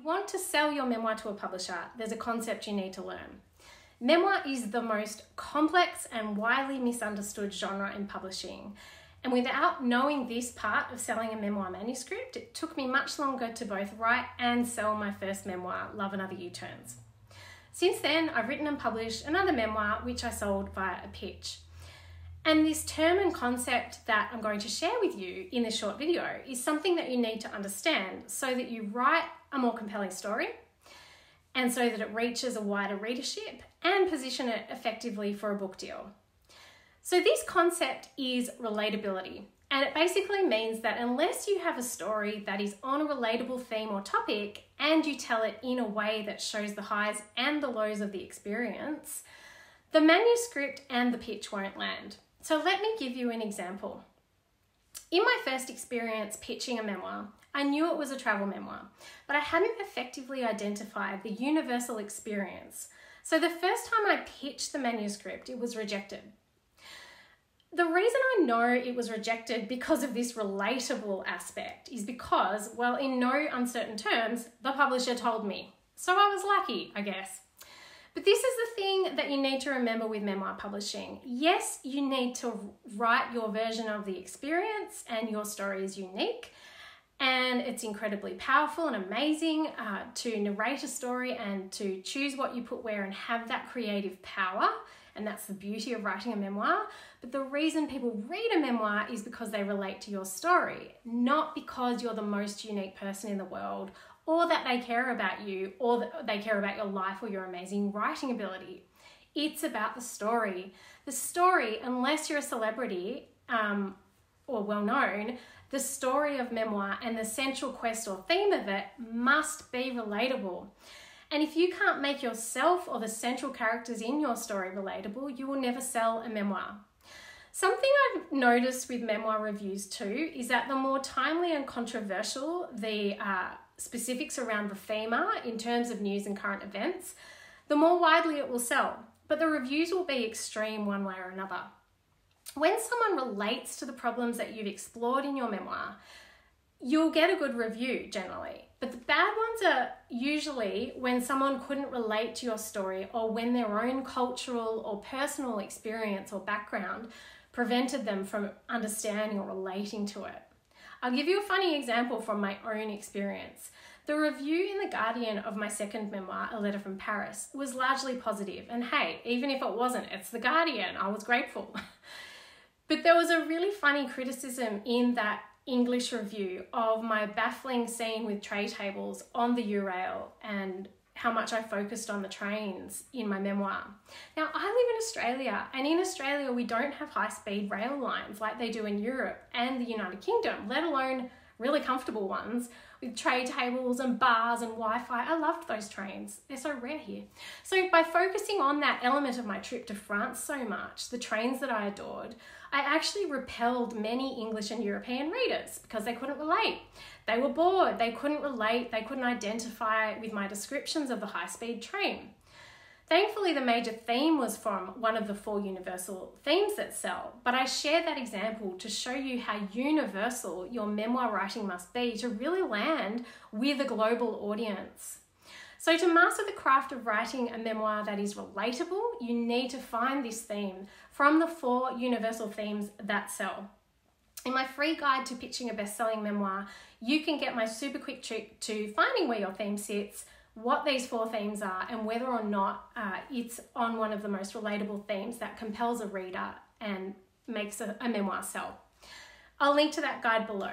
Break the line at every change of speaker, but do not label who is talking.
you want to sell your memoir to a publisher, there's a concept you need to learn. Memoir is the most complex and widely misunderstood genre in publishing. And without knowing this part of selling a memoir manuscript, it took me much longer to both write and sell my first memoir, Love and Other U-Turns. Since then, I've written and published another memoir, which I sold via a pitch. And this term and concept that I'm going to share with you in this short video is something that you need to understand so that you write a more compelling story and so that it reaches a wider readership and position it effectively for a book deal. So this concept is relatability, and it basically means that unless you have a story that is on a relatable theme or topic and you tell it in a way that shows the highs and the lows of the experience, the manuscript and the pitch won't land. So let me give you an example. In my first experience pitching a memoir, I knew it was a travel memoir, but I hadn't effectively identified the universal experience. So the first time I pitched the manuscript, it was rejected. The reason I know it was rejected because of this relatable aspect is because, well, in no uncertain terms, the publisher told me. So I was lucky, I guess. But this is the thing that you need to remember with memoir publishing. Yes, you need to write your version of the experience and your story is unique. And it's incredibly powerful and amazing to narrate a story and to choose what you put where and have that creative power. And that's the beauty of writing a memoir. But the reason people read a memoir is because they relate to your story, not because you're the most unique person in the world, or that they care about you, or that they care about your life or your amazing writing ability. It's about the story. The story, unless you're a celebrity or well-known, the story of memoir and the central quest or theme of it must be relatable. And if you can't make yourself or the central characters in your story relatable, you will never sell a memoir. Something I've noticed with memoir reviews too is that the more timely and controversial the specifics around the theme are in terms of news and current events, the more widely it will sell. But the reviews will be extreme one way or another. When someone relates to the problems that you've explored in your memoir, you'll get a good review generally. But the bad ones are usually when someone couldn't relate to your story or when their own cultural or personal experience or background prevented them from understanding or relating to it. I'll give you a funny example from my own experience. The review in The Guardian of my second memoir, A Letter from Paris, was largely positive. And hey, even if it wasn't, it's The Guardian. I was grateful. But there was a really funny criticism in that English review of my baffling scene with tray tables on the Eurail and how much I focused on the trains in my memoir. Now, I live in Australia, and in Australia we don't have high-speed rail lines like they do in Europe and the United Kingdom, let alone really comfortable ones with tray tables and bars and Wi-Fi. I loved those trains. They're so rare here. So by focusing on that element of my trip to France so much, the trains that I adored, I actually repelled many English and European readers because they couldn't relate. They were bored, they couldn't relate, they couldn't identify with my descriptions of the high-speed train. Thankfully, the major theme was from one of the 4 universal themes that sell, but I share that example to show you how universal your memoir writing must be to really land with a global audience. So to master the craft of writing a memoir that is relatable, you need to find this theme from the 4 universal themes that sell. In my free guide to pitching a best-selling memoir, you can get my super quick trick to finding where your theme sits, what these 4 themes are, and whether or not it's on one of the most relatable themes that compels a reader and makes a memoir sell. I'll link to that guide below.